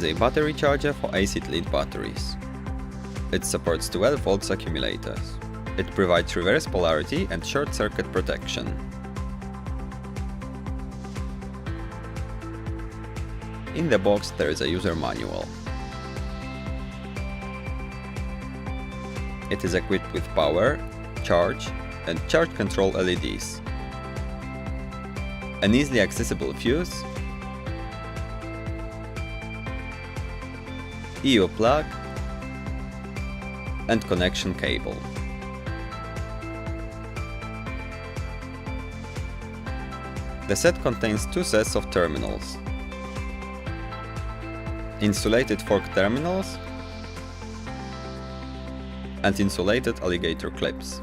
is a battery charger for acid lead batteries. It supports 12 volts accumulators. It provides reverse polarity and short circuit protection. In the box there is a user manual. It is equipped with power, charge and charge control LEDs, an easily accessible fuse, EU plug and connection cable. The set contains two sets of terminals, insulated fork terminals and insulated alligator clips.